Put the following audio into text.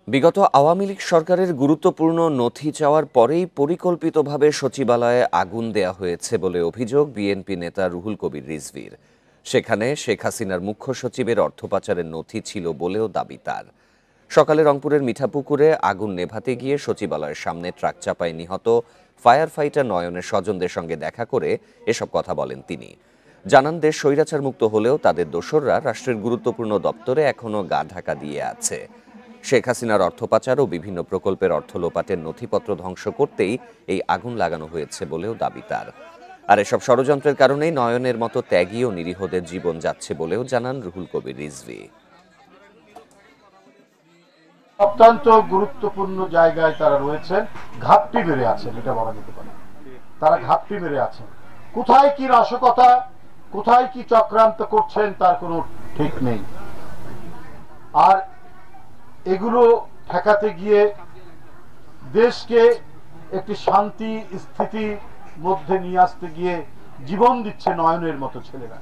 বিগত আওয়ামী লীগ সরকারের গুরুত্বপূর্ণ নথি চাওয়ার পরেই পরিকল্পিতভাবে সচিবালয়ে আগুন দেয়া হয়েছে বলে অভিযোগ বিএনপি নেতা রুহুল কবির রিজভীর। সেখানে শেখ হাসিনার মুখ্য সচিবের অর্থ পাচারের নথি ছিল বলেও দাবি তার। সকালে রংপুরের মিঠাপুকুরে আগুন নেভাতে গিয়ে সচিবালয়ের সামনে ট্রাক চাপায় নিহত ফায়ার ফাইটার নয়নের স্বজনদের সঙ্গে দেখা করে এসব কথা বলেন তিনি। জানান, দেশ স্বৈরাচার মুক্ত হলেও তাদের দোসররা রাষ্ট্রের গুরুত্বপূর্ণ দপ্তরে এখনও গা ঢাকা দিয়ে আছে। শেখ হাসিনার অর্থ পাচার ও বিভিন্ন প্রকল্পের অর্থ লোপাটের নথিপত্র ধ্বংস করতেই এই আগুন লাগানো হয়েছে বলেও দাবি তার। আর এসব ষড়যন্ত্রের কারণেই নয়নের মতো ত্যাগী ও নিরীহদের জীবন যাচ্ছে বলেও জানান রুহুল কবির রিজভী। অত্যন্ত গুরুত্বপূর্ণ জায়গায় তারা রয়েছেন, ঘাপটি মেরে আছেন, এটা বলা যেতে পারে। তারা ঘাপটি মেরে আছেন, কোথায় কি নাশকতা, কোথায় কি চক্রান্ত করছেন তার কোনো ঠিক নেই। আর এগুলো ঠেকাতে গিয়ে দেশকে একটি শান্তি স্থিতির মধ্যে নিয়ে আসতে গিয়ে জীবন দিচ্ছে নয়নের মতো ছেলেরা।